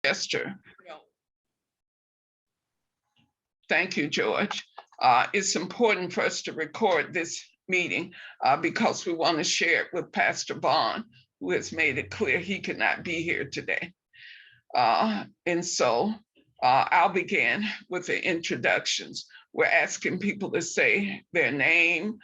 Esther. Thank you, George. It's important for us to record this meeting because we want to share it with Pastor Vaughn, who has made it clear he cannot be here today. And so I'll begin with the introductions. We're asking people to say their name,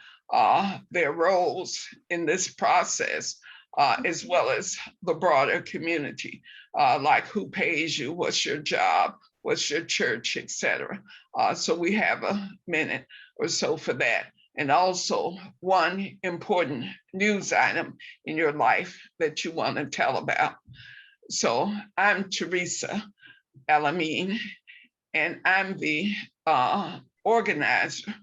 their roles in this process, as well as the broader community, like who pays you, what's your job, what's your church, etc. So we have a minute or so for that. And also one important news item in your life that you want to tell about. So I'm Teresa Alameen, and I'm the organizer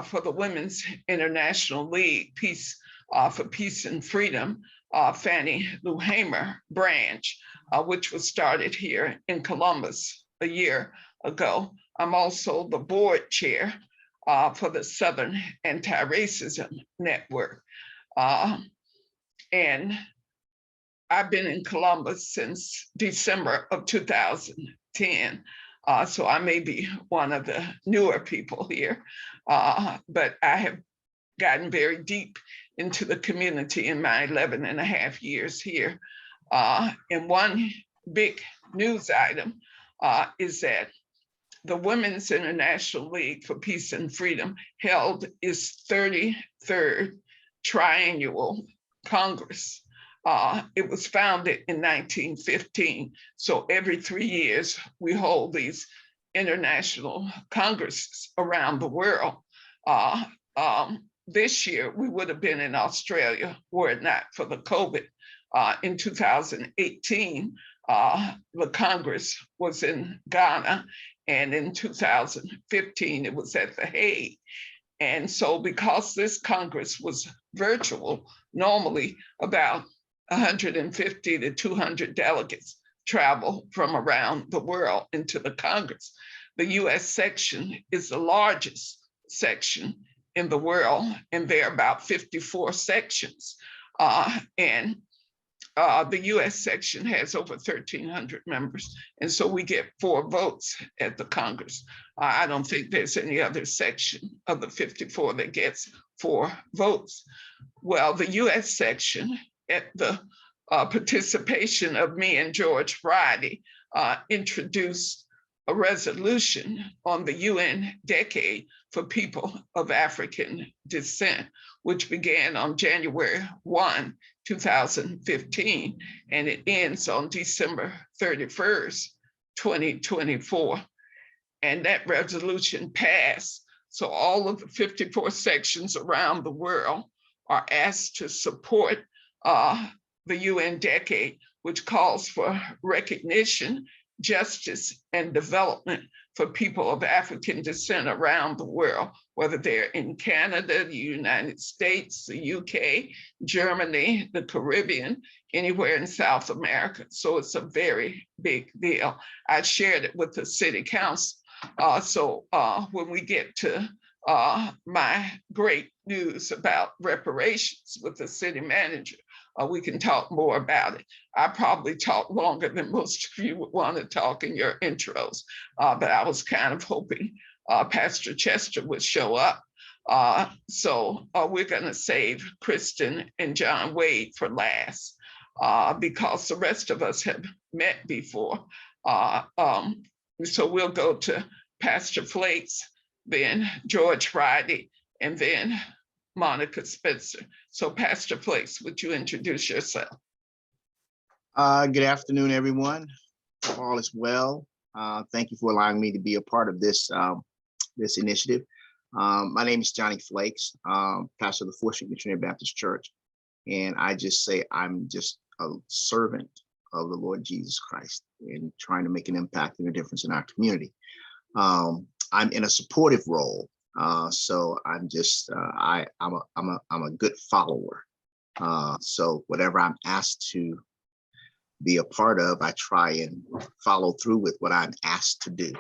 for the Women's International League for Peace and Freedom, Fannie Lou Hamer branch, which was started here in Columbus a year ago. I'm also the board chair for the Southern Anti-Racism Network. And I've been in Columbus since December of 2010. So I may be one of the newer people here, but I have gotten very deep into the community in my 11 and a half years here. And one big news item is that the Women's International League for Peace and Freedom held its 33rd triennial Congress. It was founded in 1915. So every 3 years, we hold these international congresses around the world. This year, we would have been in Australia were it not for the COVID. In 2018, the Congress was in Ghana, and in 2015, it was at The Hague. And so because this Congress was virtual, normally about 150 to 200 delegates travel from around the world into the Congress. The US section is the largest section in the world, and there are about 54 sections. And the US section has over 1,300 members. And so we get 4 votes at the Congress. I don't think there's any other section of the 54 that gets 4 votes. Well, the US section, at the participation of me and George Friday, introduced a resolution on the UN Decade for People of African Descent, which began on January 1, 2015, and it ends on December 31st, 2024. And that resolution passed. So all of the 54 sections around the world are asked to support the UN Decade, which calls for recognition, justice, and development for people of African descent around the world, whether they're in Canada, the United States, the UK, Germany, the Caribbean, anywhere in South America. So it's a very big deal. I shared it with the city council. So when we get to my great news about reparations with the city manager, we can talk more about it. I probably talk longer than most of you would want to talk in your intros, but I was kind of hoping Pastor Chester would show up. So we're going to save Kristen and John Wade for last because the rest of us have met before. So we'll go to Pastor Flakes, then George Friday, and then Monica Spencer. So Pastor Flakes, would you introduce yourself? Good afternoon, everyone. All is well. Thank you for allowing me to be a part of this this initiative. My name is Johnny Flakes, pastor of the 4th Street Missionary Baptist Church. And I just say I'm just a servant of the Lord Jesus Christ and trying to make an impact and a difference in our community. I'm in a supportive role. So I'm just, I'm a good follower. So whatever I'm asked to be a part of, I try and follow through with what I'm asked to do.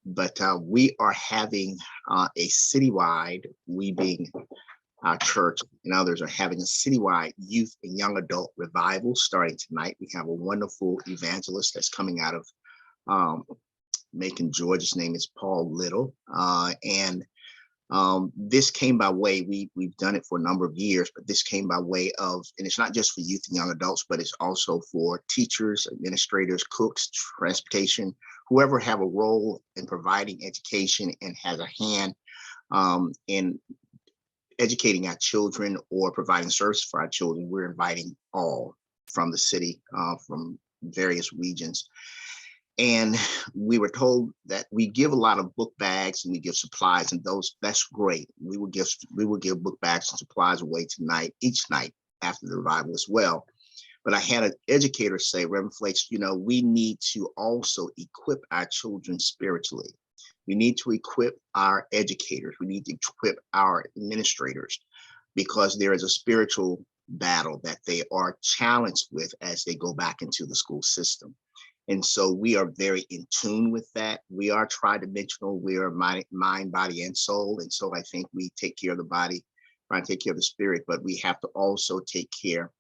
But we are having a citywide, we being our church and others are having a citywide youth and young adult revival starting tonight. We have a wonderful evangelist that's coming out of Macon, Georgia. His name is Paul Little. And this came by way, we've done it for a number of years, but this came by way of, and it's not just for youth and young adults, but it's also for teachers, administrators, cooks, transportation, whoever have a role in providing education and has a hand in educating our children or providing service for our children. We're inviting all from the city, from various regions. And we were told that we give a lot of book bags and we give supplies, and that's great. We will give book bags and supplies away tonight, each night after the revival as well. But I had an educator say, Reverend Flakes, we need to also equip our children spiritually. We need to equip our educators. We need to equip our administrators, because there is a spiritual battle that they are challenged with as they go back into the school system. And so we are very in tune with that. We are tridimensional. We are mind, body, and soul. And so I think we take care of the body, try to take care of the spirit, but we have to also take care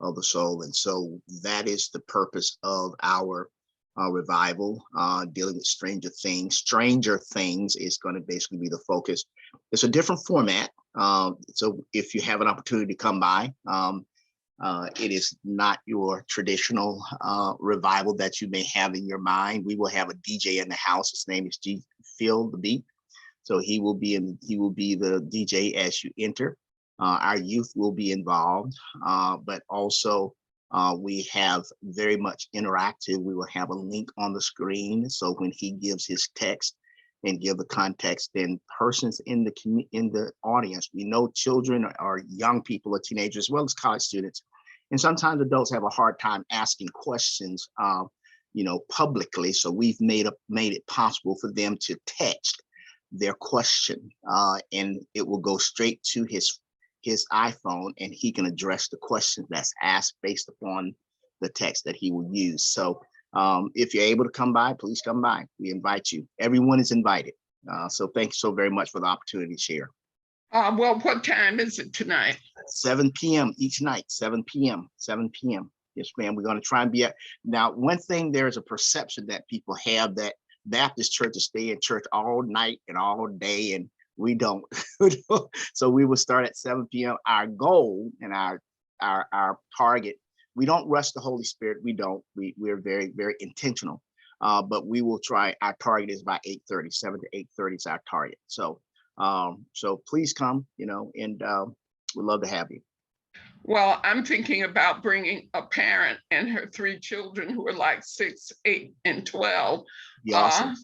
of the soul. And so that is the purpose of our revival, dealing with stranger things. Stranger Things is going to basically be the focus. It's a different format. So if you have an opportunity to come by, it is not your traditional revival that you may have in your mind. We will have a DJ in the house. His name is G Phil the Beat. So he will be the DJ as you enter. Our youth will be involved, but also we have very much interactive. We will have a link on the screen. So when he gives his text and give the context, then persons in the audience, we know children or young people or teenagers, as well as college students, and sometimes adults have a hard time asking questions, publicly. So we've made it possible for them to text their question, and it will go straight to his iPhone, and he can address the question that's asked based upon the text that he will use. So if you're able to come by, please come by. We invite you. Everyone is invited. So thank you so very much for the opportunity to share. Well, what time is it tonight? 7 p.m. each night, 7 p.m. Yes, ma'am. We're going to try and be at. Now, one thing, there is a perception that people have that Baptist churches stay in church all night and all day, and we don't. So we will start at 7 p.m. Our goal and our target, we don't rush the Holy Spirit. We don't. We're very, very intentional. But we will try. Our target is by 8:30, 7 to 8:30 is our target. So please come, and we'd love to have you. Well, I'm thinking about bringing a parent and her 3 children who are like 6, 8, and 12. Be awesome.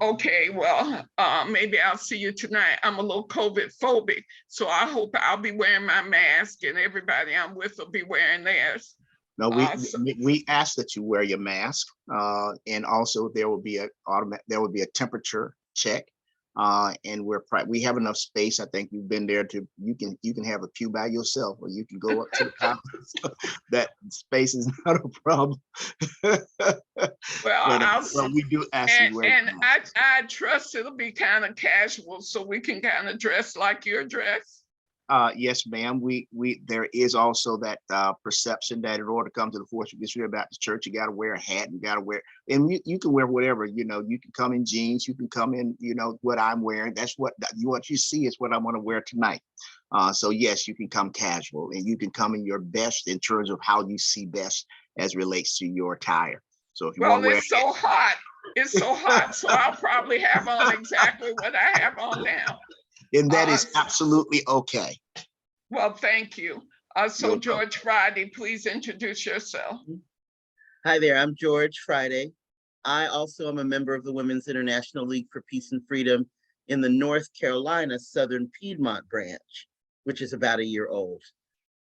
Okay, well, maybe I'll see you tonight. I'm a little COVID phobic, so I hope I'll be wearing my mask and everybody I'm with will be wearing theirs. No, we ask that you wear your mask, and also there will be a temperature check, and we have enough space. I think you've been there you can have a pew by yourself, or you can go up to the conference. So that space is not a problem. Well, but we do ask you wear. And I trust it'll be kind of casual, so we can kind of dress like you're dressed. Yes, ma'am. There is also that perception that in order to come to the Fortune District Baptist Church, you got to wear a hat, and you can wear whatever, you can come in jeans, you can come in, what I'm wearing. That's what you see is what I'm going to wear tonight. So yes, you can come casual, and you can come in your best in terms of how you see best as relates to your attire. So if you want to wear, it's so hot. It's so hot. So I'll probably have on exactly what I have on now. And that is absolutely okay. Well, thank you. So George Friday, please introduce yourself. Hi there, I'm George Friday. I also am a member of the Women's International League for Peace and Freedom in the North Carolina Southern Piedmont branch, which is about a year old.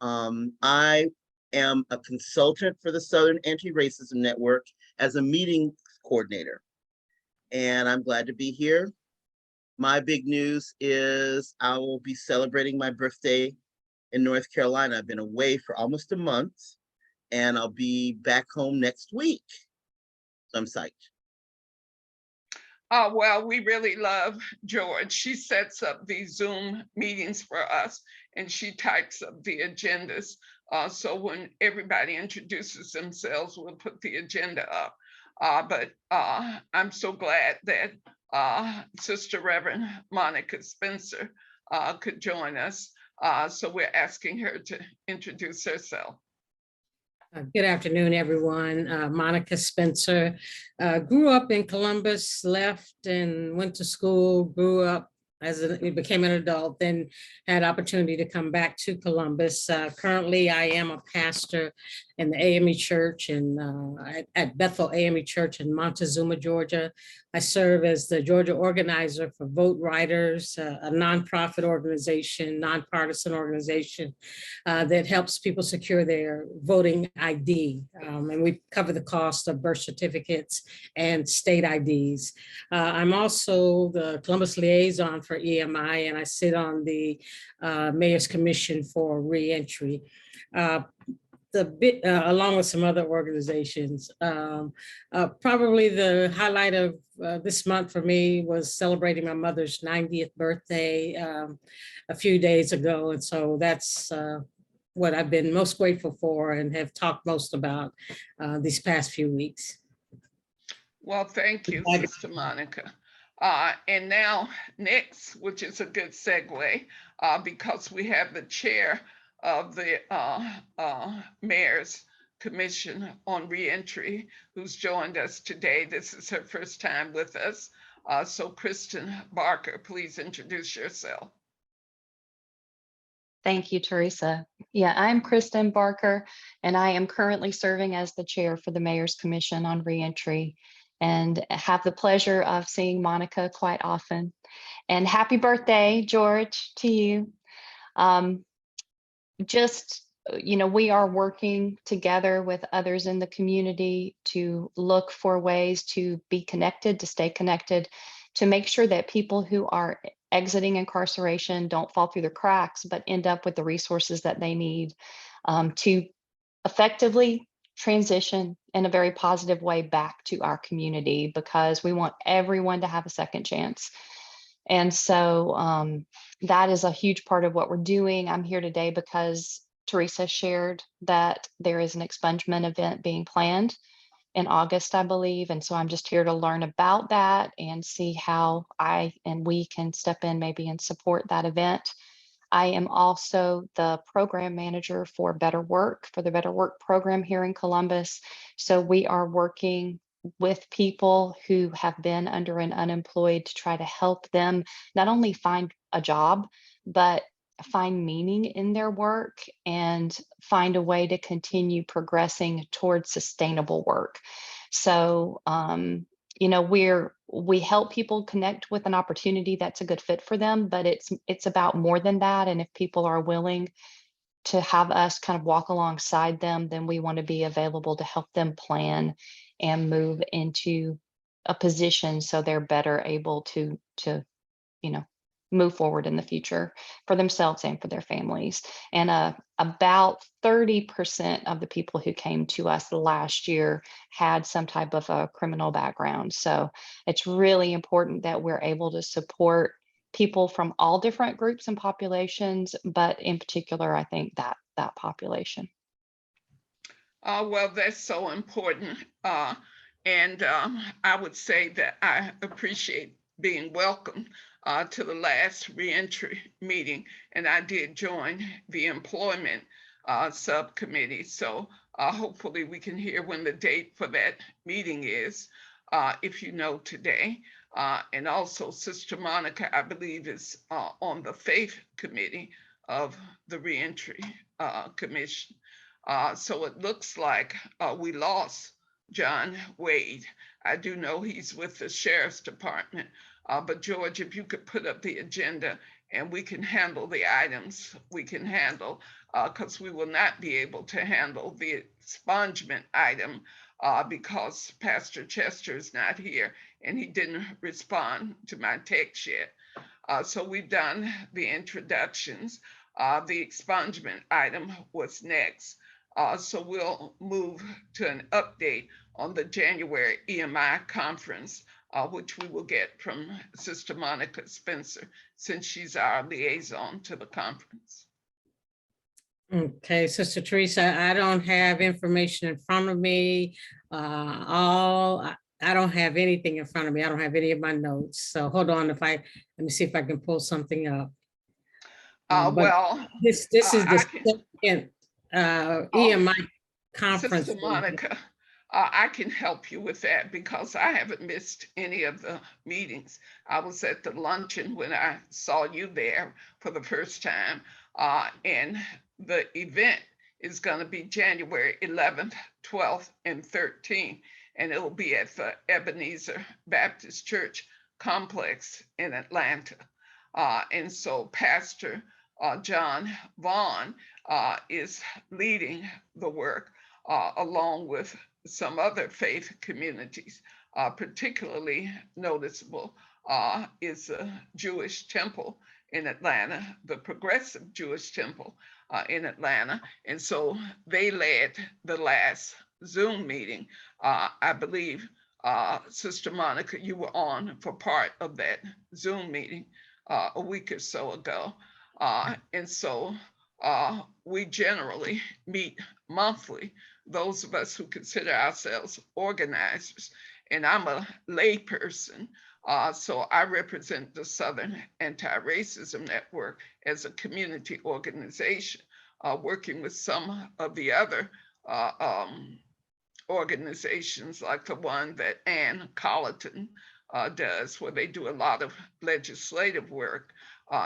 I am a consultant for the Southern Anti-Racism Network as a meeting coordinator, and I'm glad to be here. My big news is I will be celebrating my birthday in North Carolina. I've been away for almost a month, and I'll be back home next week. So I'm psyched. Well, we really love George. She sets up these Zoom meetings for us and she types up the agendas. So when everybody introduces themselves, we'll put the agenda up. But I'm so glad that Sister Reverend Monica Spencer could join us. So we're asking her to introduce herself. Good afternoon, everyone. Monica Spencer. Grew up in Columbus, left and went to school, grew up became an adult, then had opportunity to come back to Columbus. Currently, I am a pastor in the AME Church at Bethel AME Church in Montezuma, Georgia. I serve as the Georgia organizer for Vote Writers, a nonprofit organization, nonpartisan organization that helps people secure their voting ID. And we cover the cost of birth certificates and state IDs. I'm also the Columbus liaison for EMI, and I sit on the Mayor's Commission for Reentry. Along with some other organizations. Probably the highlight of this month for me was celebrating my mother's 90th birthday a few days ago. And so that's what I've been most grateful for and have talked most about these past few weeks. Well, thank you, Sister Monica. And now next, which is a good segue, because we have the chair of the Mayor's Commission on Reentry, who's joined us today. This is her first time with us. So Kristen Barker, please introduce yourself. Thank you, Teresa. Yeah, I'm Kristen Barker, and I am currently serving as the chair for the Mayor's Commission on Reentry, and have the pleasure of seeing Monica quite often. And happy birthday, George, to you. We are working together with others in the community to look for ways to be connected, to stay connected, to make sure that people who are exiting incarceration don't fall through the cracks, but end up with the resources that they need to effectively transition in a very positive way back to our community, because we want everyone to have a second chance. And so that is a huge part of what we're doing. I'm here today because Teresa shared that there is an expungement event being planned in August, I believe. And so I'm just here to learn about that and see how I and we can step in maybe and support that event. I am also the program manager for Better Work, for the Better Work program here in Columbus. So we are working with people who have been under and unemployed to try to help them not only find a job, but find meaning in their work and find a way to continue progressing towards sustainable work. So, we help people connect with an opportunity that's a good fit for them, but it's about more than that. And if people are willing to have us kind of walk alongside them, then we want to be available to help them plan and move into a position so they're better able to move forward in the future for themselves and for their families. And about 30% of the people who came to us last year had some type of a criminal background. So it's really important that we're able to support people from all different groups and populations, but in particular, I think that population. Well, that's so important. And I would say that I appreciate being welcomed to the last reentry meeting, and I did join the employment subcommittee. So hopefully we can hear when the date for that meeting is, if you know today. And also Sister Monica, I believe, is on the Faith Committee of the Reentry Commission. So it looks like we lost John Wade. I do know he's with the Sheriff's Department, but George, if you could put up the agenda and we can handle the items we can handle, because we will not be able to handle the expungement item because Pastor Chester is not here and he didn't respond to my text yet. So we've done the introductions. The expungement item was next. So we'll move to an update on the January EMI conference which we will get from Sister Monica Spencer, since she's our liaison to the conference. Okay, Sister Teresa, I don't have information in front of me. I don't have anything in front of me. I don't have any of my notes. So hold on, let me see if I can pull something up. But Well, this is the I can, second oh, EMI conference. Sister Monica, I can help you with that because I haven't missed any of the meetings. I was at the luncheon when I saw you there for the first time, and the event is going to be January 11th, 12th, and 13th, and it will be at the Ebenezer Baptist Church complex in Atlanta. And so Pastor John Vaughn is leading the work along with some other faith communities. Particularly noticeable is a Jewish temple in Atlanta, the Progressive Jewish Temple in Atlanta. And so they led the last Zoom meeting. I believe, Sister Monica, you were on for part of that Zoom meeting a week or so ago. And so we generally meet monthly, those of us who consider ourselves organizers. And I'm a lay person, so I represent the Southern Anti-Racism Network as a community organization, working with some of the other organizations like the one that Ann Colleton does, where they do a lot of legislative work.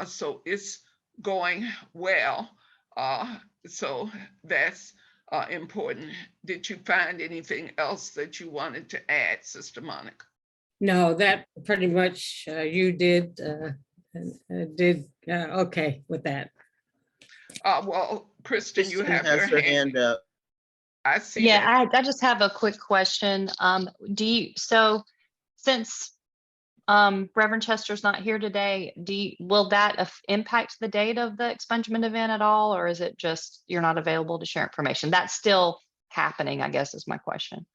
So it's going well. So that's important. Did you find anything else that you wanted to add, Sister Monica? No, that pretty much you did okay with that. Well, Kristen, you Kristen have has your her hand up. I see Yeah, that. I just have a quick question. So since Reverend Chester's not here today, will that impact the date of the expungement event at all? Or is it just you're not available to share information? That's still happening, I guess, is my question.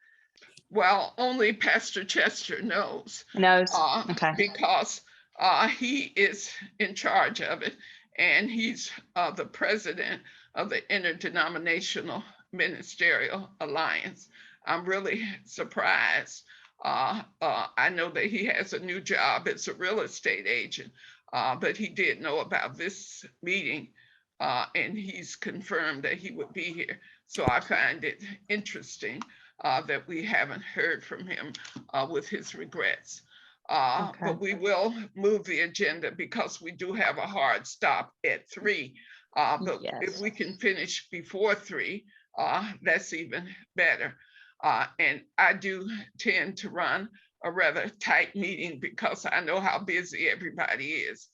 Well, only Pastor Chester knows. Knows? Okay. Because he is in charge of it, and he's the president of the Interdenominational Ministerial Alliance. I'm really surprised. I know that he has a new job as a real estate agent, but he did know about this meeting, and he's confirmed that he would be here. So I find it interesting that we haven't heard from him with his regrets. Okay. But we will move the agenda because we do have a hard stop at 3. But if Yes. we can finish before 3, that's even better. And I do tend to run a rather tight meeting because I know how busy everybody is.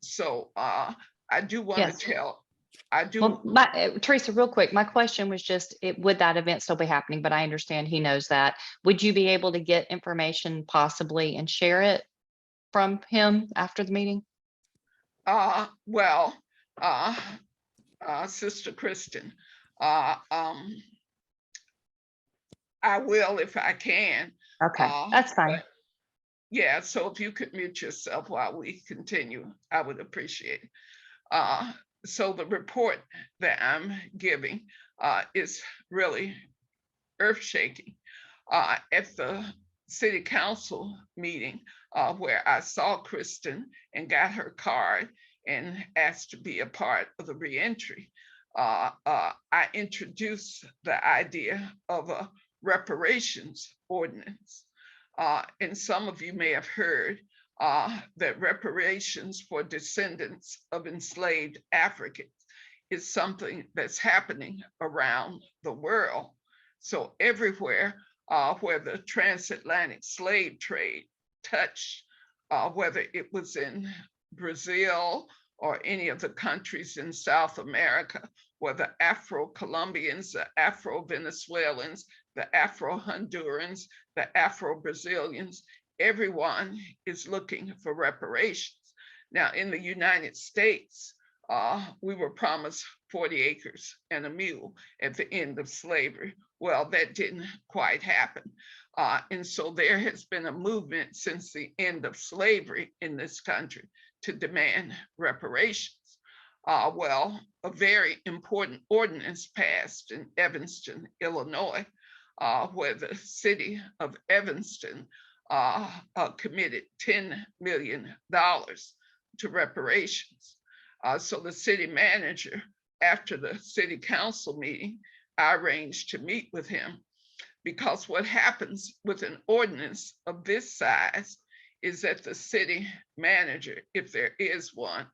So I do want Yes. to tell, I do. Well, Teresa, real quick, my question was just, would that event still be happening? But I understand he knows that. Would you be able to get information possibly and share it from him after the meeting? Well, Sister Kristen, I will if I can. Okay, that's fine. Yeah, so if you could mute yourself while we continue, I would appreciate it. So the report that I'm giving is really earth-shaking. At the city council meeting where I saw Kristen and got her card and asked to be a part of the reentry, I introduced the idea of a reparations ordinance. And some of you may have heard that reparations for descendants of enslaved Africans is something that's happening around the world. So everywhere where the transatlantic slave trade touched, whether it was in Brazil or any of the countries in South America, where the Afro-Colombians, the Afro-Venezuelans, the Afro-Hondurans, the Afro-Brazilians, everyone is looking for reparations. Now, in the United States, we were promised 40 acres and a mule at the end of slavery. Well, that didn't quite happen. And so there has been a movement since the end of slavery in this country to demand reparations. Well, a very important ordinance passed in Evanston, Illinois, where the city of Evanston committed $10 million to reparations. So the city manager, after the city council meeting, I arranged to meet with him, because what happens with an ordinance of this size is that the city manager, if there is one,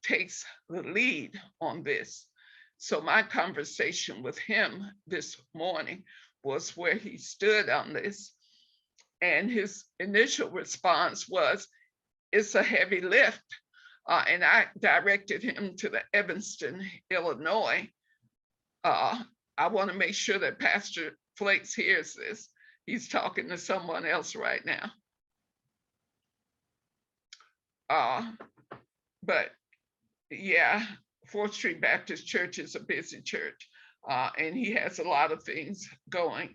takes the lead on this. So my conversation with him this morning was where he stood on this. And his initial response was, it's a heavy lift. And I directed him to the Evanston, Illinois. I want to make sure that Pastor Flakes hears this. He's talking to someone else right now. But yeah, 4th Street Baptist Church is a busy church, and he has a lot of things going.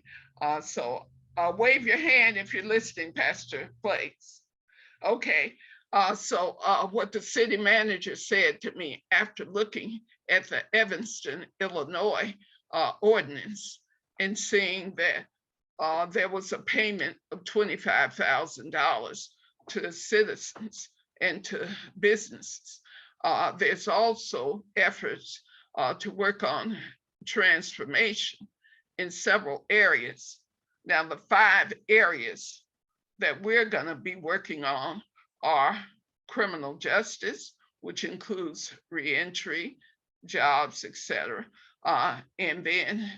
So wave your hand if you're listening, Pastor Flakes. Okay, so what the city manager said to me after looking at the Evanston, Illinois ordinance and seeing that there was a payment of $25,000 to the citizens and to businesses. There's also efforts to work on transformation in several areas. Now, the 5 areas that we're going to be working on are criminal justice, which includes reentry, jobs, etc., and then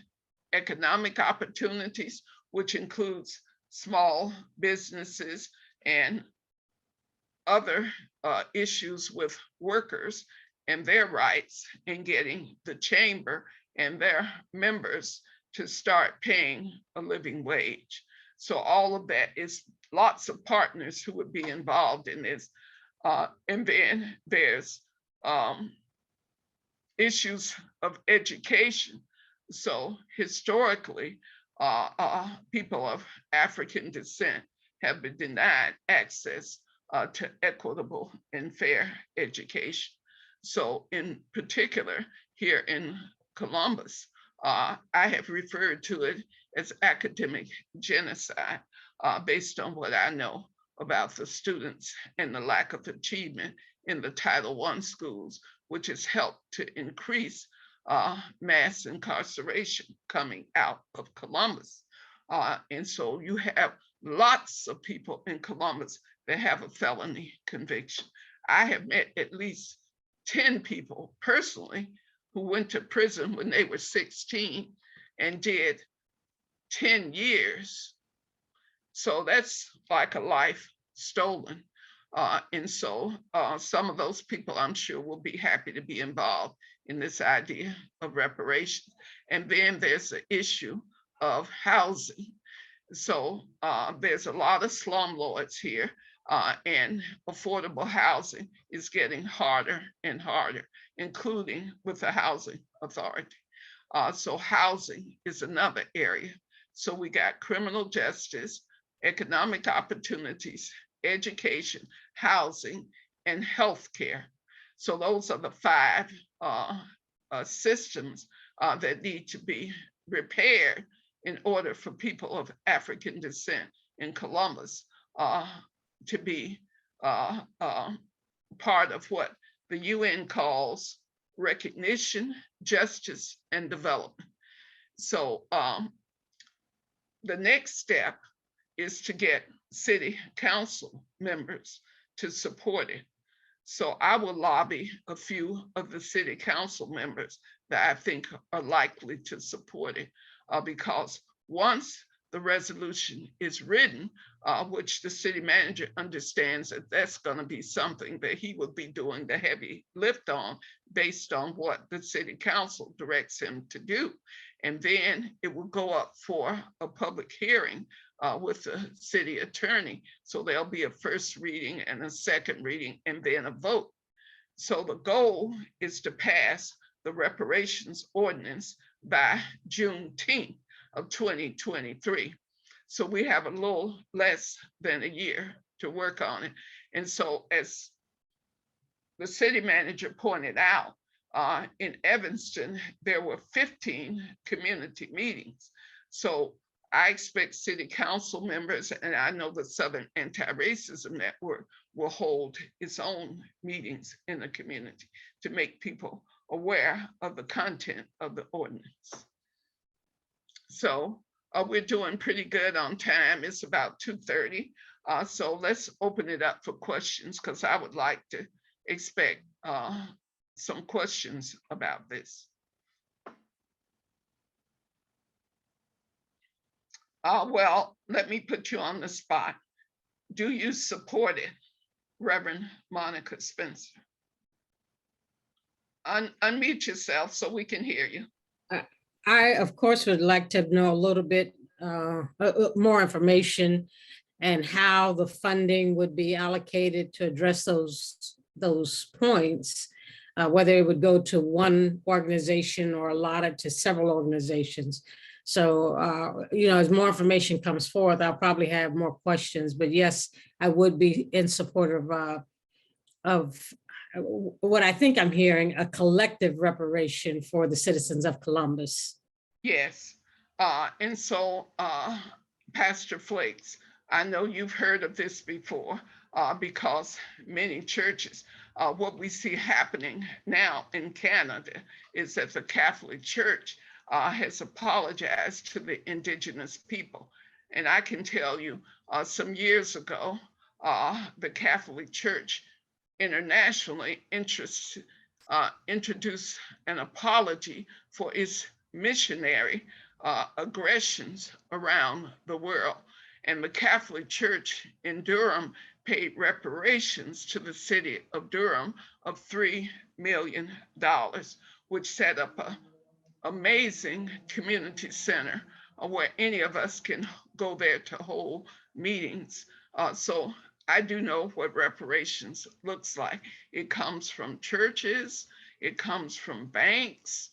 economic opportunities, which includes small businesses and other issues with workers and their rights, in getting the chamber and their members to start paying a living wage. So all of that is lots of partners who would be involved in this. And then there's issues of education. So historically, people of African descent have been denied access to equitable and fair education. So in particular, here in Columbus, I have referred to it as academic genocide based on what I know about the students and the lack of achievement in the Title I schools, which has helped to increase mass incarceration coming out of Columbus. And so you have lots of people in Columbus that have a felony conviction. I have met at least 10 people personally who went to prison when they were 16 and did 10 years. So that's like a life stolen. And so some of those people, I'm sure, will be happy to be involved in this idea of reparations. And then there's the issue of housing. So there's a lot of slumlords here, and affordable housing is getting harder and harder, including with the housing authority. So housing is another area. So we got criminal justice, economic opportunities, education, housing, and healthcare. So those are the 5 systems that need to be repaired in order for people of African descent in Columbus to be part of what the UN calls recognition, justice, and development. So the next step is to get city council members to support it. So I will lobby a few of the city council members that I think are likely to support it, because once the resolution is written, which the city manager understands that that's going to be something that he will be doing the heavy lift on based on what the city council directs him to do. And then it will go up for a public hearing with the city attorney. So there'll be a first reading and a second reading and then a vote. So the goal is to pass the reparations ordinance by Juneteenth of 2023. So we have a little less than a year to work on it. And so as the city manager pointed out, in Evanston, there were 15 community meetings. So I expect city council members, and I know the Southern Anti-Racism Network will hold its own meetings in the community to make people aware of the content of the ordinance. So we're doing pretty good on time. It's about 2:30. So let's open it up for questions, because I would like to expect some questions about this. Well, let me put you on the spot. Do you support it, Reverend Monica Spencer? Unmute yourself so we can hear you. I, of course, would like to know a little bit more information and how the funding would be allocated to address those points, whether it would go to one organization or allotted to several organizations. So, you know, as more information comes forth, I'll probably have more questions, but yes, I would be in support of what I think I'm hearing, a collective reparation for the citizens of Columbus. Yes. And so, Pastor Flakes, I know you've heard of this before, because many churches, what we see happening now in Canada is that the Catholic Church has apologized to the indigenous people. And I can tell you, some years ago, the Catholic Church internationally introduced an apology for its missionary aggressions around the world. And the Catholic Church in Durham paid reparations to the city of Durham of $3 million, which set up an amazing community center where any of us can go there to hold meetings. So I do know what reparations looks like. It comes from churches, it comes from banks.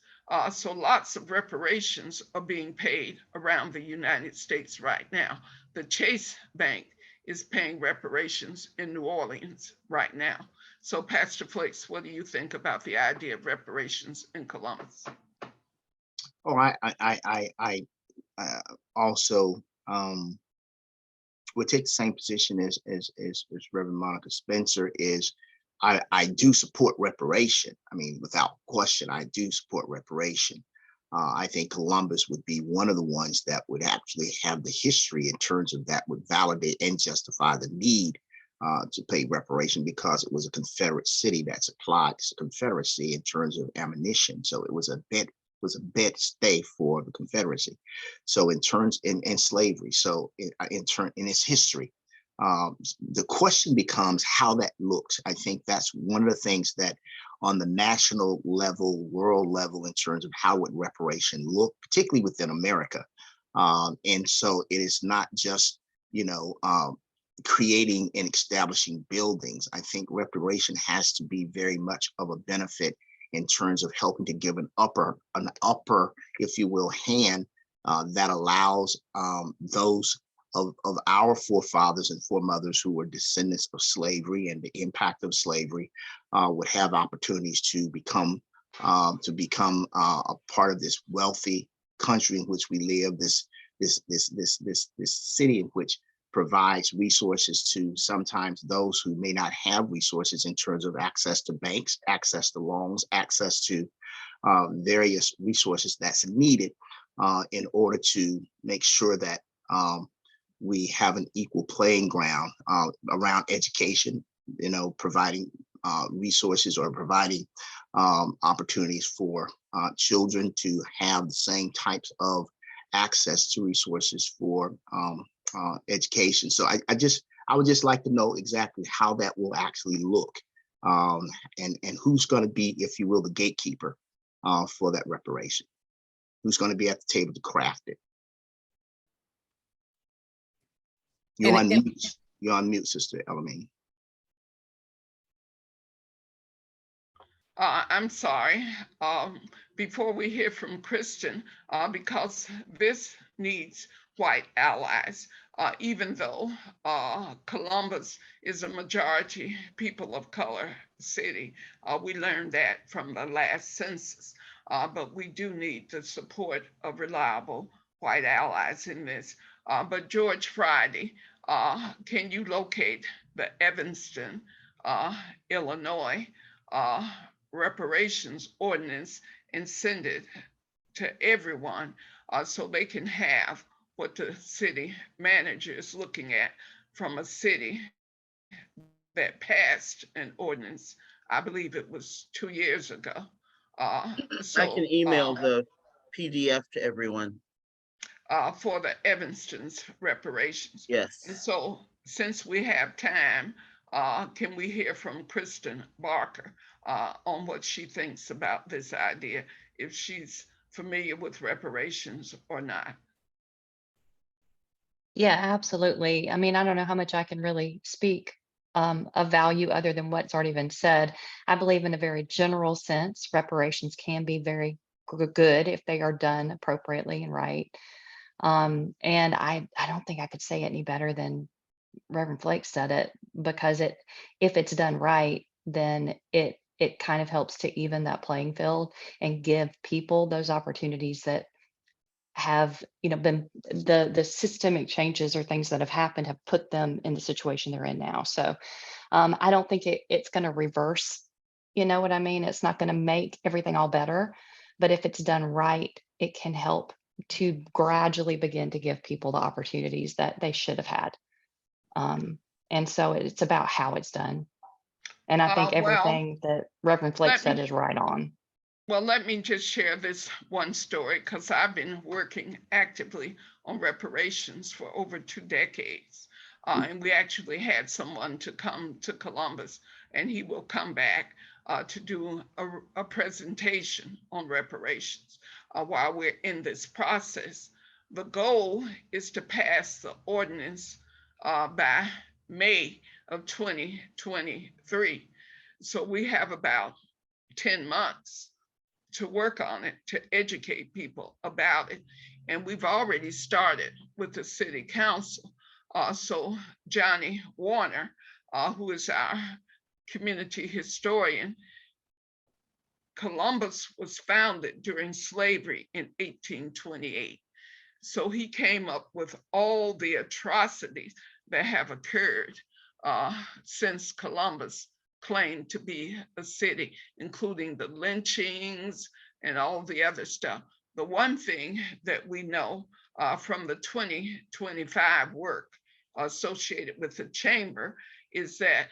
So lots of reparations are being paid around the United States right now. The Chase Bank is paying reparations in New Orleans right now. So Pastor Flakes, what do you think about the idea of reparations in Columbus? Oh, I also would take the same position as Reverend Monica Spencer is. I do support reparation. I mean, without question, I do support reparation. I think Columbus would be one of the ones that would actually have the history in terms of that would validate and justify the need to pay reparation, because it was a Confederate city that supplied the Confederacy in terms of ammunition. So it was a bed stay for the Confederacy. So in terms in slavery, so in its history, the question becomes how that looks. I think that's one of the things that on the national level, world level, in terms of how would reparation look, particularly within America. And so it is not just, creating and establishing buildings. I think reparation has to be very much of a benefit in terms of helping to give an upper, if you will, hand that allows those of our forefathers and foremothers who were descendants of slavery and the impact of slavery would have opportunities to become a part of this wealthy country in which we live, this city in which provides resources to sometimes those who may not have resources in terms of access to banks, access to loans, access to various resources that's needed in order to make sure that we have an equal playing ground around education, providing resources or providing opportunities for children to have the same types of access to resources for education. So I would just like to know exactly how that will actually look, and who's going to be, if you will, the gatekeeper for that reparation. Who's going to be at the table to craft it? You're on mute. You're on mute, Sister Elamine. I'm sorry. Before we hear from Kristen, because this needs white allies. Even though Columbus is a majority people of color city, we learned that from the last census. But we do need the support of reliable white allies in this. But George Friday, can you locate the Evanston, Illinois uh, reparations ordinance and send it to everyone so they can have what the city manager is looking at from a city that passed an ordinance. I believe it was 2 years ago. Uh, I can so email the PDF to everyone. for the Evanston's reparations. And Yes. so since we have time, can we hear from Kristen Barker on what she thinks about this idea, if she's familiar with reparations or not? Yeah, absolutely. I mean, I don't know how much I can really speak of value other than what's already been said. I believe in a very general sense, reparations can be very good if they are done appropriately and right. And I don't think I could say it any better than Reverend Flake said it, because if it's done right, then it kind of helps to even that playing field and give people those opportunities that have, been the systemic changes or things that have happened have put them in the situation they're in now. So I don't think it's going to reverse, you know what I mean? It's not going to make everything all better, but if it's done right, it can help to gradually begin to give people the opportunities that they should have had. And so it's about how it's done. And I think Well, everything that Reverend Flake let said me is right on. Well, let me just share this one story because I've been working actively on reparations for over 2 decades. And we actually had someone to come to Columbus, and he will come back to do a presentation on reparations while we're in this process. The goal is to pass the ordinance by May of 2023. So we have about 10 months to work on it, to educate people about it. And we've already started with the city council. So Johnny Warner, who is our community historian, Columbus was founded during slavery in 1828. So he came up with all the atrocities that have occurred since Columbus claimed to be a city, including the lynchings and all the other stuff. The one thing that we know from the 2025 work associated with the chamber is that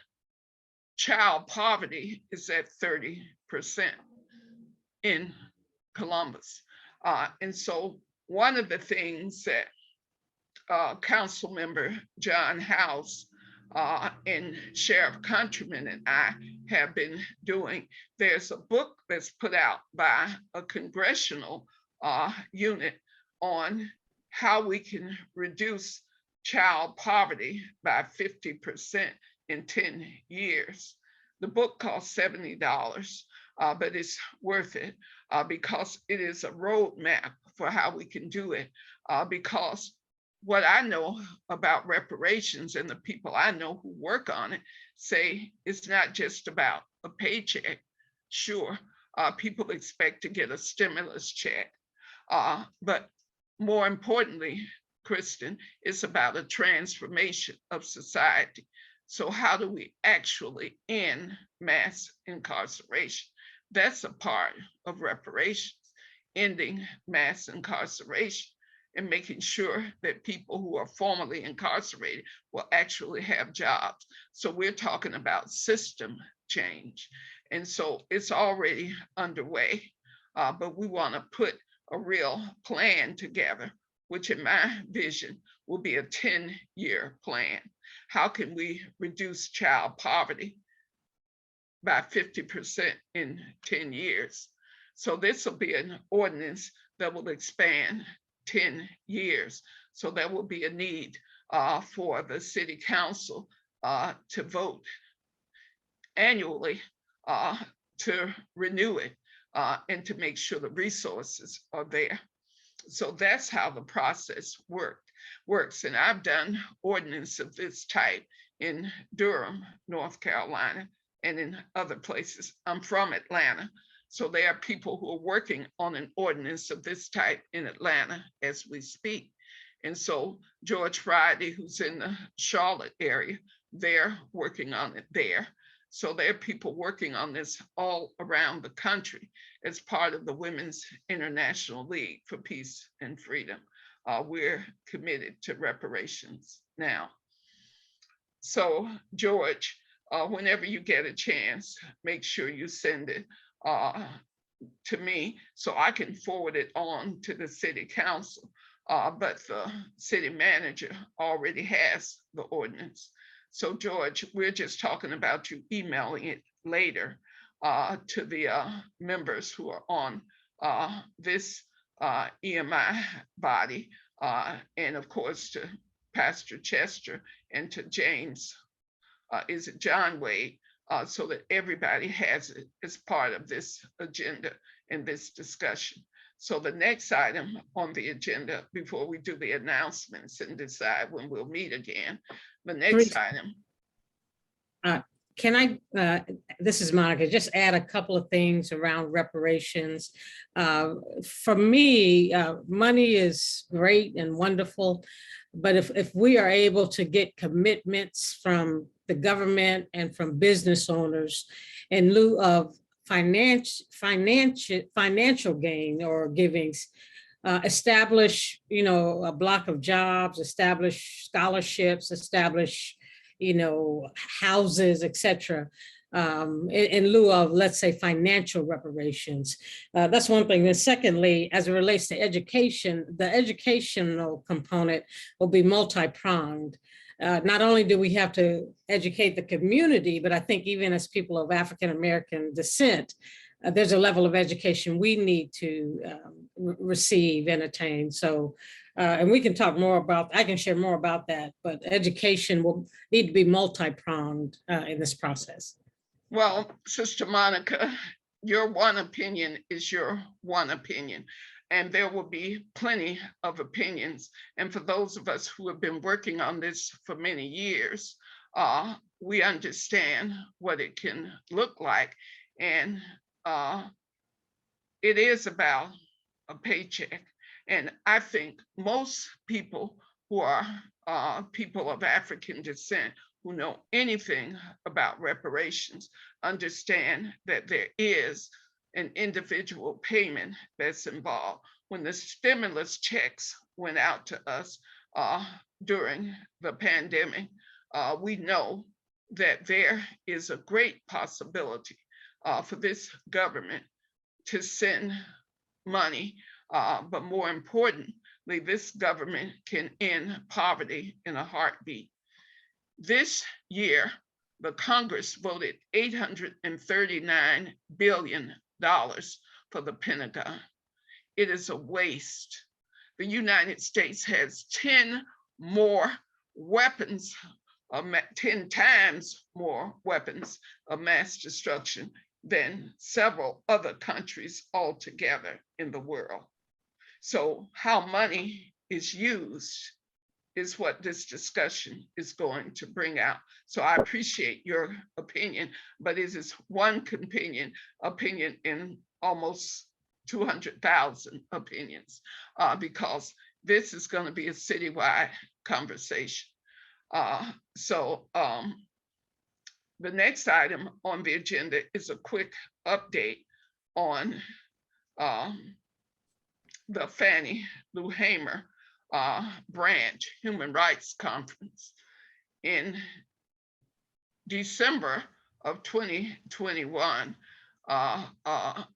child poverty is at 30% in Columbus. And so one of the things that Council Member John House and Sheriff Countryman and I have been doing, there's a book that's put out by a congressional unit on how we can reduce child poverty by 50% in 10 years. The book costs $70, but it's worth it because it is a roadmap for how we can do it. Because what I know about reparations and the people I know who work on it say it's not just about a paycheck. Sure, people expect to get a stimulus check, but more importantly, Kristen, it's about a transformation of society. So how do we actually end mass incarceration? That's a part of reparations, ending mass incarceration and making sure that people who are formerly incarcerated will actually have jobs. So we're talking about system change. And so it's already underway, but we want to put a real plan together, which in my vision will be a 10-year plan. How can we reduce child poverty by 50% in 10 years? So this will be an ordinance that will expand 10 years. So there will be a need for the city council to vote annually to renew it and to make sure the resources are there. So that's how the process works. And I've done ordinance of this type in Durham, North Carolina, and in other places. I'm from Atlanta. So there are people who are working on an ordinance of this type in Atlanta as we speak. And so George Friday, who's in the Charlotte area, they're working on it there. So there are people working on this all around the country as part of the Women's International League for Peace and Freedom. We're committed to reparations now. So George, whenever you get a chance, make sure you send it to me so I can forward it on to the city council. But the city manager already has the ordinance. So George, we're just talking about you emailing it later to the members who are on this EMI body, and of course to Pastor Chester and to James, is it John Wade, so that everybody has it as part of this agenda and this discussion. So the next item on the agenda, before we do the announcements and decide when we'll meet again, the next item. Can I, this is Monica, just add a couple of things around reparations. For me, money is great and wonderful, but if we are able to get commitments from the government and from business owners in lieu of financial gain or givings, establish, a block of jobs, establish scholarships, establish, houses, etc., in lieu of, let's say, financial reparations. That's one thing. And secondly, as it relates to education, the educational component will be multi-pronged. Not only do we have to educate the community, but I think even as people of African-American descent, there's a level of education we need to receive and attain. So, and we can talk more about, I can share more about that, but education will need to be multi-pronged in this process. Well, Sister Monica, your one opinion is your one opinion, and there will be plenty of opinions. And for those of us who have been working on this for many years, we understand what it can look like. And it is about a paycheck. And I think most people who are people of African descent who know anything about reparations understand that there is an individual payment that's involved. When the stimulus checks went out to us during the pandemic, we know that there is a great possibility for this government to send money, but more importantly, this government can end poverty in a heartbeat. This year, the Congress voted $839 billion for the Pentagon. It is a waste. The United States has 10 more weapons, 10 times more weapons of mass destruction than several other countries altogether in the world. So how money is used is what this discussion is going to bring out. So I appreciate your opinion, but it is one opinion in almost 200,000 opinions, because this is going to be a citywide conversation. The next item on the agenda is a quick update on the Fannie Lou Hamer branch Human Rights Conference. In December of 2021,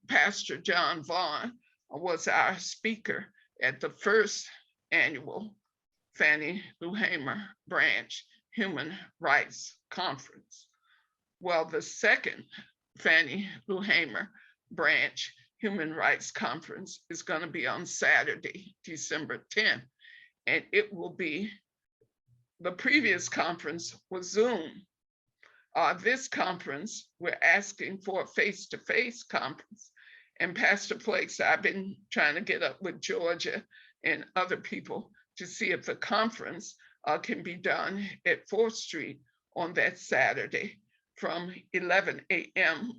Pastor John Vaughn was our speaker at the first annual Fannie Lou Hamer branch Human Rights Conference. Well, the second Fannie Lou Hamer branch Human Rights Conference is going to be on Saturday, December 10th. And it will be, the previous conference was Zoom. This conference, we're asking for a face-to-face conference. And Pastor Flakes, I've been trying to get up with Georgia and other people to see if the conference can be done at 4th Street on that Saturday from 11 a.m.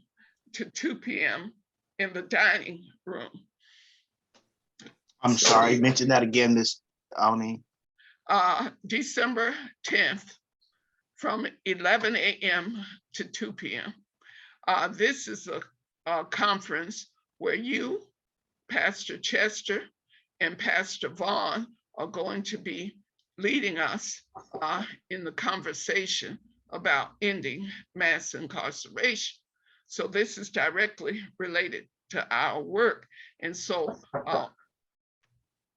to 2 p.m. in the dining room. I'm sorry, mention that again, Miss Alney. December 10th from 11 a.m. to 2 p.m. This is a conference where you, Pastor Chester, and Pastor Vaughn are going to be leading us in the conversation about ending mass incarceration. So this is directly related to our work. And so,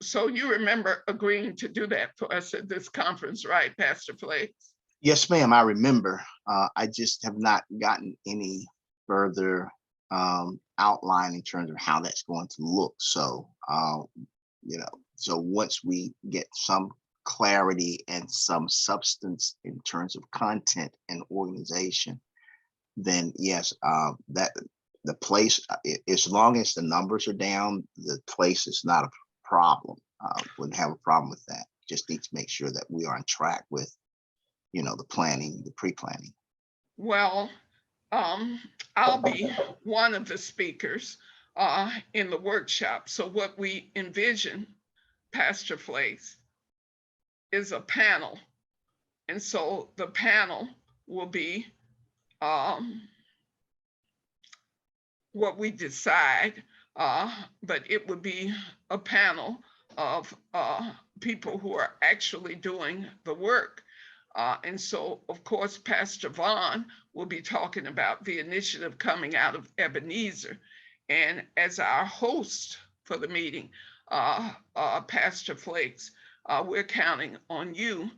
so you remember agreeing to do that for us at this conference, right, Pastor Flakes? Yes, ma'am, I remember. I just have not gotten any further outline in terms of how that's going to look. So, so once we get some clarity and some substance in terms of content and organization, then yes, that the place, as long as the numbers are down, the place is not a problem. Wouldn't have a problem with that. Just need to make sure that we are on track with, the planning, the pre-planning. Well, I'll be one of the speakers in the workshop. So what we envision, Pastor Flakes, is a panel. And so the panel will be what we decide, but it would be a panel of people who are actually doing the work. And so, of course, Pastor Vaughn will be talking about the initiative coming out of Ebenezer. And as our host for the meeting, Pastor Flakes, we're counting on you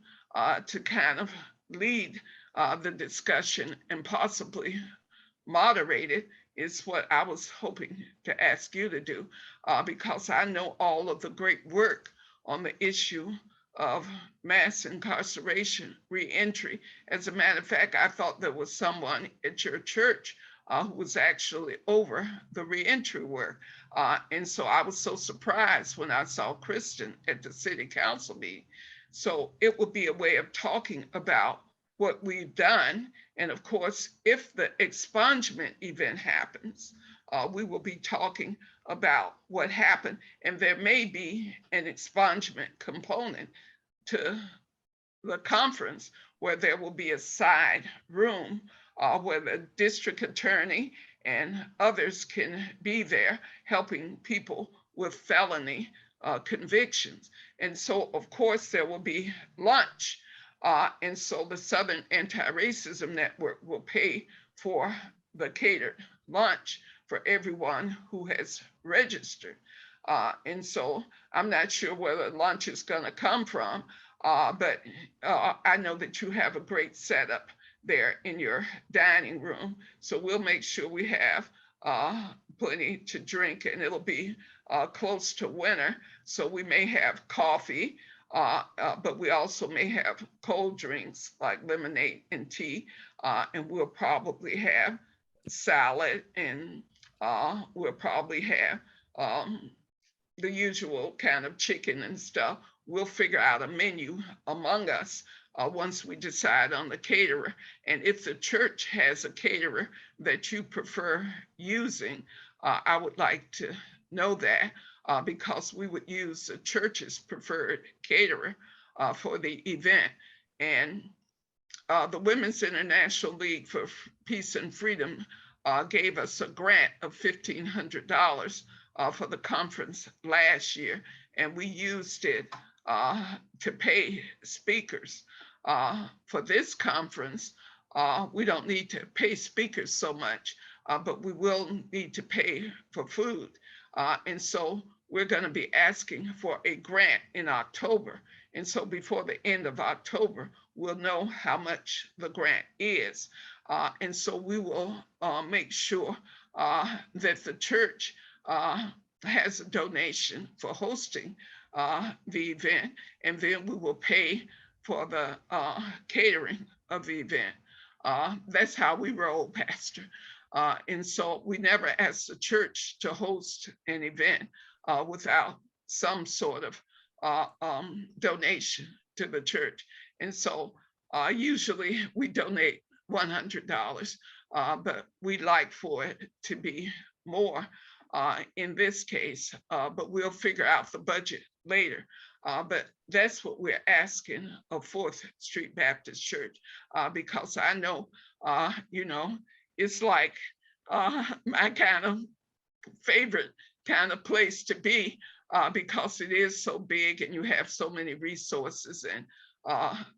to kind of lead the discussion and possibly moderate it, is what I was hoping to ask you to do, because I know all of the great work on the issue of mass incarceration, reentry. As a matter of fact, I thought there was someone at your church who was actually over the reentry work. And so I was so surprised when I saw Kristen at the city council meeting. So it would be a way of talking about what we've done. And of course, if the expungement event happens, we will be talking about what happened. And there may be an expungement component to the conference where there will be a side room where the district attorney and others can be there helping people with felony convictions. And so, of course, there will be lunch. And so the Southern Anti-Racism Network will pay for the catered lunch for everyone who has registered. And so I'm not sure where the lunch is going to come from, but I know that you have a great setup there in your dining room. So we'll make sure we have plenty to drink, and it'll be close to winter. So we may have coffee, but we also may have cold drinks like lemonade and tea, and we'll probably have salad, and we'll probably have the usual kind of chicken and stuff. We'll figure out a menu among us once we decide on the caterer. And if the church has a caterer that you prefer using, I would like to know that, because we would use the church's preferred caterer for the event. And the Women's International League for Peace and Freedom gave us a grant of $1,500 for the conference last year, and we used it to pay speakers. For this conference, we don't need to pay speakers so much, but we will need to pay for food. And so we're going to be asking for a grant in October. And so before the end of October, we'll know how much the grant is. And so we will make sure that the church has a donation for hosting the event, and then we will pay for the catering of the event. That's how we roll, Pastor. And so we never asked the church to host an event without some sort of donation to the church. And so usually we donate $100, but we'd like for it to be more in this case, but we'll figure out the budget later. But that's what we're asking of 4th Street Baptist Church, because I know, it's like my kind of favorite kind of place to be, because it is so big and you have so many resources. And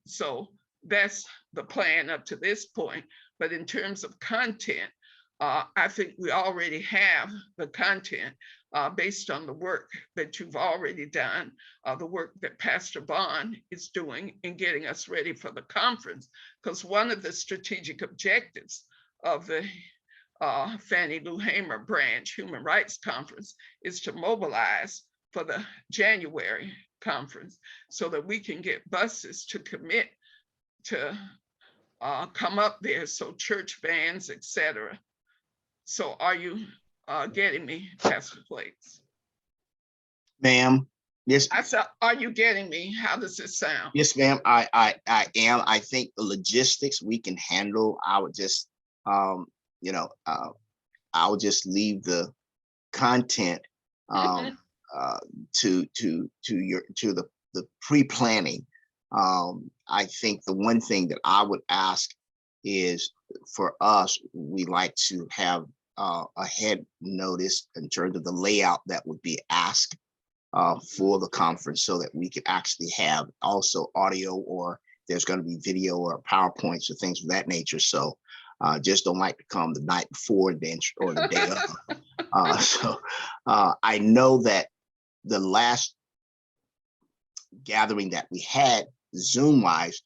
so that's the plan up to this point. But in terms of content, I think we already have the content based on the work that you've already done, the work that Pastor Bond is doing in getting us ready for the conference. Because one of the strategic objectives of the Fannie Lou Hamer Branch Human Rights Conference is to mobilize for the January conference so that we can get buses to commit to come up there, so church bands, etc. So are you getting me, Pastor Flakes? Ma'am, yes, I said, are you getting me? How does it sound? yes, ma'am, I am. I think the logistics we can handle. I would just, I would just leave the content to the pre-planning. I think the one thing that I would ask is for us, we like to have a head notice in terms of the layout that would be asked for the conference, so that we could actually have also audio, or there's going to be video or PowerPoints or things of that nature. So just don't like to come the night before then or the day of. So I know that the last gathering that we had Zoom wise,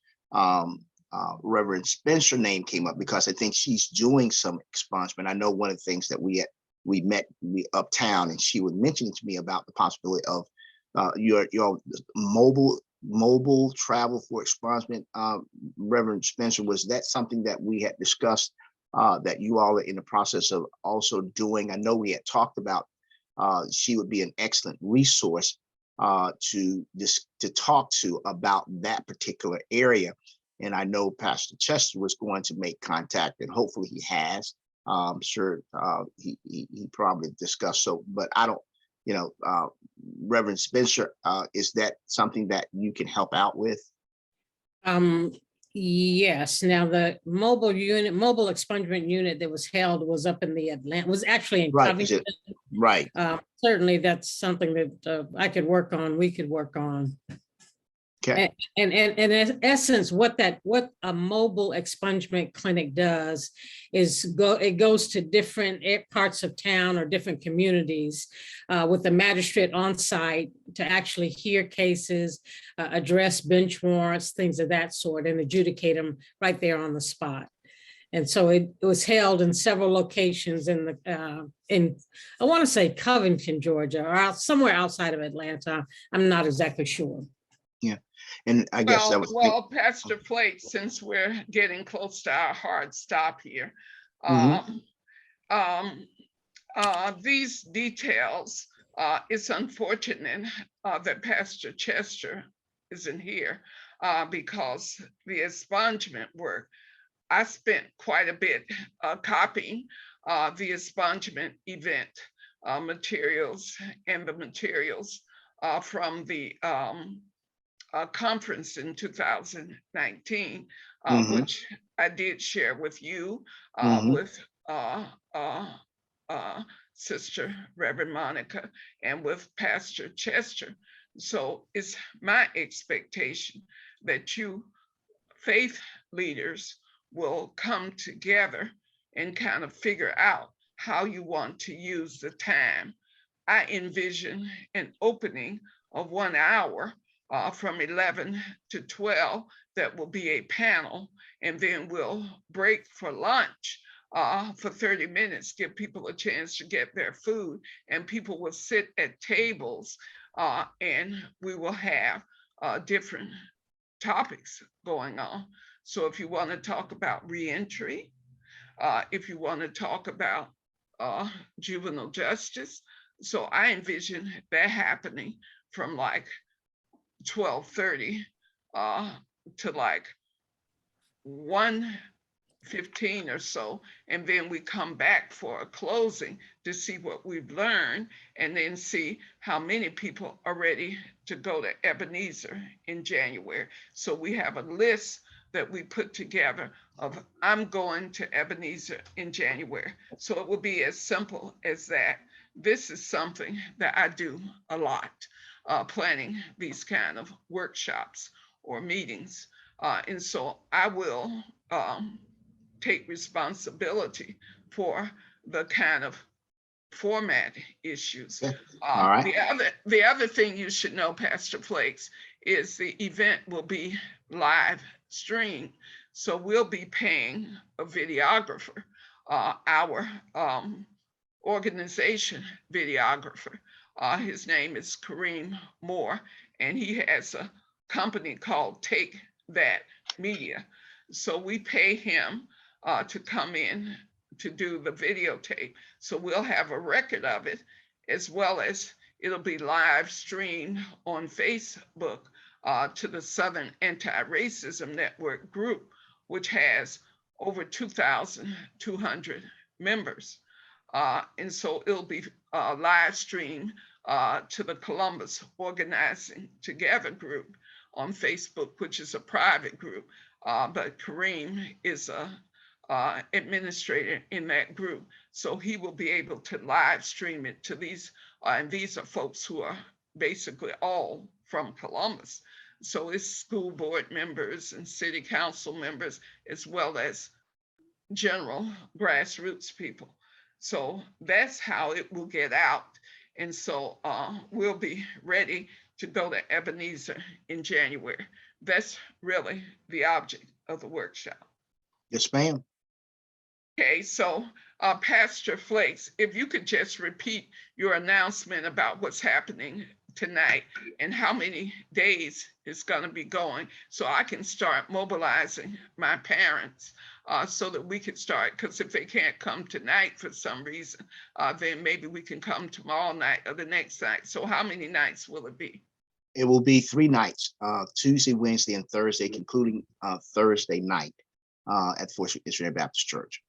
Reverend Spencer name came up because I think she's doing some expungement. I know one of the things that we met uptown, and she was mentioning to me about the possibility of your mobile travel for expungement. Reverend Spencer, was that something that we had discussed that you all are in the process of also doing? I know we had talked about she would be an excellent resource to talk to about that particular area. And I know Pastor Chester was going to make contact, and hopefully he has. I'm sure he probably discussed. So, but I don't, Reverend Spencer, is that something that you can help out with? Yes. Now the mobile expungement unit that was held was up in the Atlanta, was actually in Covington. Right. Certainly that's something that I could work on, we could work on. Okay. And in essence, what a mobile expungement clinic does is it goes to different parts of town or different communities with the magistrate on site to actually hear cases, address bench warrants, things of that sort, and adjudicate them right there on the spot. And so it was held in several locations in I want to say Covington, Georgia, or somewhere outside of Atlanta. I'm not exactly sure. Yeah. And I guess that was Pastor Flake, since we're getting close to our hard stop here, these details, it's unfortunate that Pastor Chester isn't here because the expungement work, I spent quite a bit copying the expungement event materials and the materials from the conference in 2019, which I did share with you, with Sister Reverend Monica and with Pastor Chester. So it's my expectation that you faith leaders will come together and kind of figure out how you want to use the time. I envision an opening of 1 hour from 11 to 12 that will be a panel, and then we'll break for lunch for 30 minutes, give people a chance to get their food, and people will sit at tables and we will have different topics going on. So if you want to talk about reentry, if you want to talk about juvenile justice. So I envision that happening from like 12:30 to like 1:15 or so, and then we come back for a closing to see what we've learned, and then see how many people are ready to go to Ebenezer in January. So we have a list that we put together of I'm going to Ebenezer in January. So it will be as simple as that. This is something that I do a lot, planning these kind of workshops or meetings. And so I will take responsibility for the kind of format issues. Okay. All right. The other thing you should know, Pastor Flakes, is the event will be live streamed. So we'll be paying a videographer, our organization videographer. His name is Kareem Moore, and he has a company called Take That Media. So we pay him to come in to do the videotape. So we'll have a record of it, as well as it'll be live streamed on Facebook to the Southern Anti-Racism Network group, which has over 2,200 members. And so it'll be live streamed to the Columbus Organizing Together group on Facebook, which is a private group. But Kareem is a administrator in that group. So he will be able to live stream it to these, and these are folks who are basically all from Columbus. So it's school board members and city council members, as well as general grassroots people. So that's how it will get out. And so we'll be ready to go to Ebenezer in January. That's really the object of the workshop. Yes, ma'am. Okay, so Pastor Flakes, if you could just repeat your announcement about what's happening tonight and how many days it's going to be going, so I can start mobilizing my parents so that we can start, because if they can't come tonight for some reason, then maybe we can come tomorrow night or the next night. So how many nights will it be? It will be 3 nights, Tuesday, Wednesday, and Thursday, concluding Thursday night at Fort Street Missionary Baptist Church.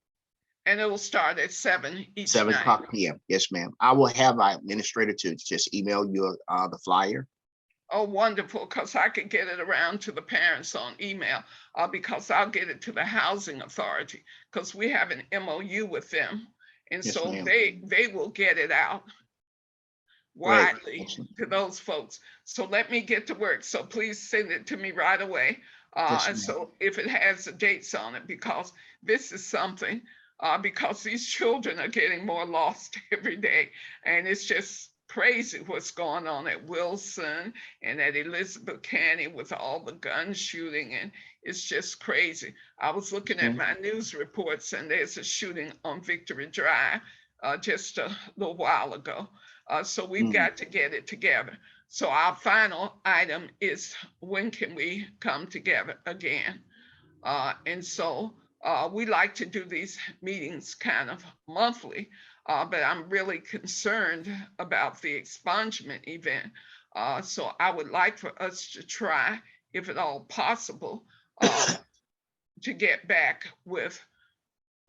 And it will start at 7 each 7 night. o'clock p.m. Yes, ma'am. I will have our administrator to just email you the flyer. Oh, wonderful, because I could get it around to the parents on email, because I'll get it to the housing authority, because we have an MOU with them. And Yes, so ma'am. they will get it out widely Excellent. to those folks. So let me get to work. So please send it to me right away. Yes, And ma'am. so if it has the dates on it, because this is something, because these children are getting more lost every day. And it's just crazy what's going on at Wilson and at Elizabeth County with all the gun shooting, and it's just crazy. I was looking at my news reports, and there's a shooting on Victory Drive just a little while ago. So we've got to get it together. So our final item is, when can we come together again? And so we like to do these meetings kind of monthly, but I'm really concerned about the expungement event. So I would like for us to try, if at all possible, to get back with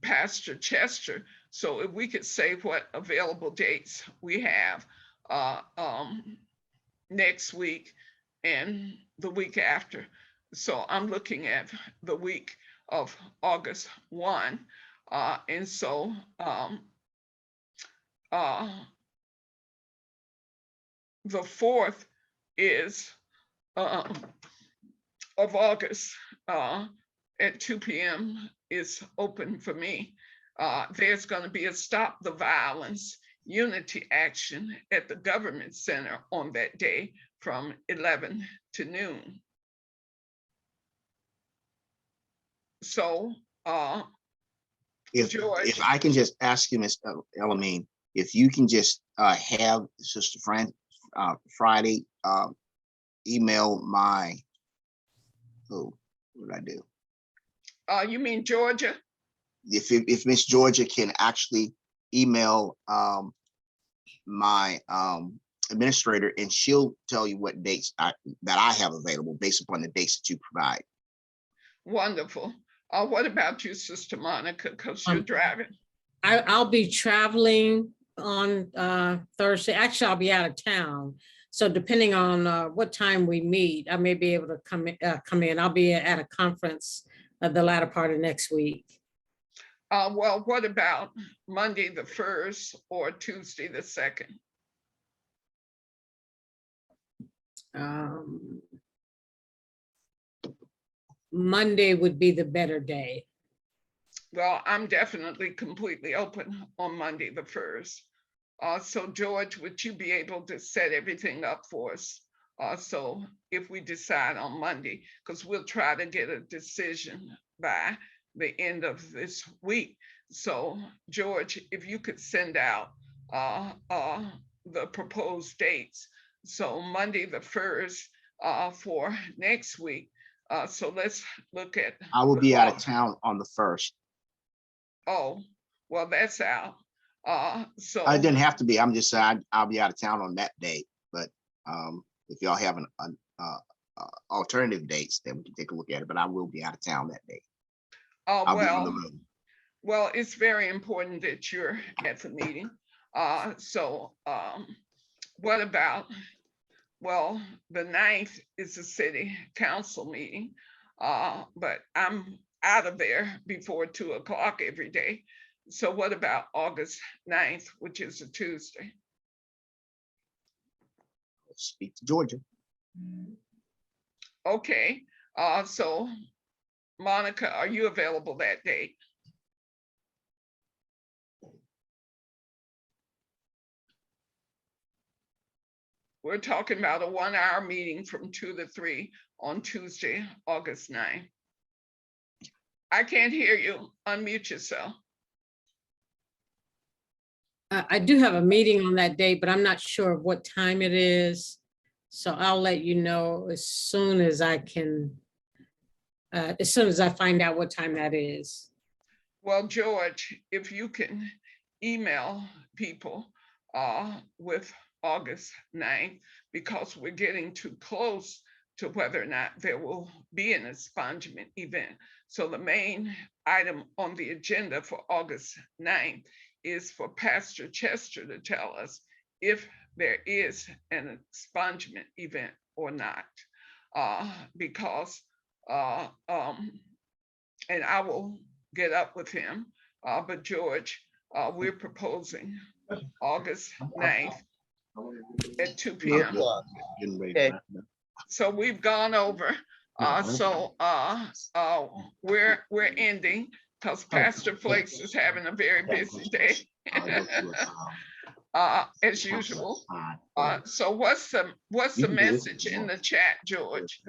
Pastor Chester. So if we could say what available dates we have next week and the week after. So I'm looking at the week of August 1. And so the 4th is of August at 2 p.m. is open for me. There's going to be a Stop the Violence Unity action at the Government Center on that day from 11 to noon. So George, if I can just ask you, Ms. Elamine, if you can just have Sister Friday email my, what did I do? You mean Georgia? if Miss Georgia can actually email my administrator, and she'll tell you what dates that I have available based upon the dates that you provide. Wonderful. What about you, Sister Monica, because you're driving? I'll be traveling on Thursday. Actually, I'll be out of town. So depending on what time we meet, I may be able to come in. I'll be at a conference the latter part of next week. Well, what about Monday the 1st or Tuesday the 2nd? Monday would be the better day. Well, I'm definitely completely open on Monday the 1st. So George, would you be able to set everything up for us? So if we decide on Monday, because we'll try to get a decision by the end of this week. So George, if you could send out the proposed dates. So Monday the 1st for next week. So let's look at. I will be out of town on the 1st. Oh, well, that's out. So I didn't have to be. I'm just saying I'll be out of town on that date. But if y'all have an alternative dates, then we can take a look at it. But I will be out of town that day. I'll be on the road. Well, it's very important that you're at the meeting. So what about, well, the 9th is a city council meeting, but I'm out of there before 2 o'clock every day. So what about August 9th, which is a Tuesday? Speak to Georgia. Okay, so Monica, are you available that date? We're talking about a 1-hour meeting from 2 to 3 on Tuesday, August 9th. I can't hear you. Unmute yourself. I do have a meeting on that day, but I'm not sure of what time it is. So I'll let you know as soon as I can, as soon as I find out what time that is. Well, George, if you can email people with August 9th, because we're getting too close to whether or not there will be an expungement event. So the main item on the agenda for August 9th is for Pastor Chester to tell us if there is an expungement event or not. Because, and I will get up with him, but George, we're proposing August 9th at 2 p.m. Okay. So we've gone over. So we're ending because Pastor Flakes is having a very busy day as usual. So what's the message in the chat, George?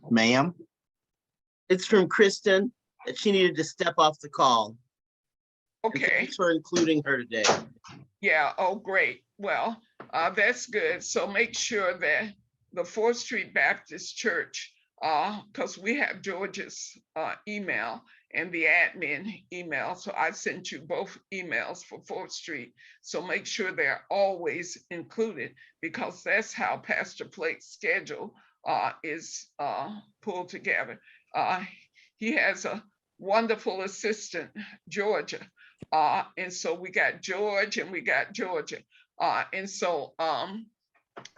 Ma'am? It's from Kristen that she needed to step off the call. Okay. Thanks for including her today. Yeah, oh, great. Well, that's good. So make sure that the 4th Street Baptist Church, because we have George's email and the admin email. So I sent you both emails for 4th Street. So make sure they're always included, because that's how Pastor Flake's schedule is pulled together. He has a wonderful assistant, Georgia. And so we got George and we got Georgia. And so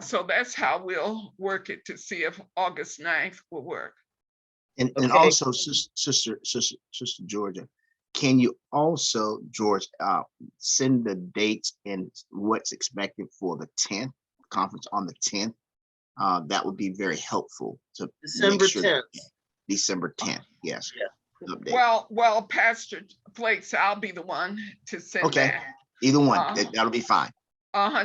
so that's how we'll work it to see if August 9th will work. And Okay. also, Sister Georgia, can you also, George, send the dates and what's expected for the 10th conference on the 10th? That would be very helpful to make December sure 10th. December 10th, yes. Yeah. Update. Well, Pastor Flakes, I'll be the one to send Okay. that. Either one, that'll be fine.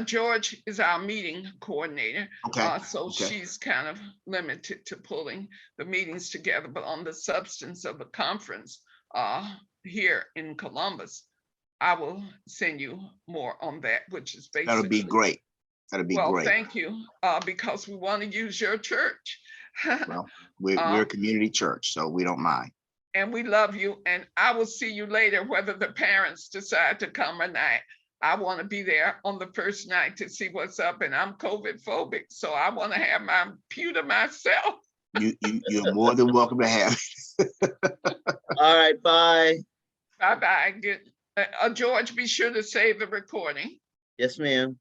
George is our meeting coordinator. Okay. So Okay. she's kind of limited to pulling the meetings together, but on the substance of the conference here in Columbus, I will send you more on that, which is basically. That'll be great. That'll be Well, great. thank you, because we want to use your church. Well, we're a community church, so we don't mind. and we love you. And I will see you later, whether the parents decide to come or not. I want to be there on the first night to see what's up, and I'm COVID phobic, so I want to have my pewter myself. You're more than welcome to have it. All right, bye. Bye bye. George, be sure to save the recording. Yes, ma'am.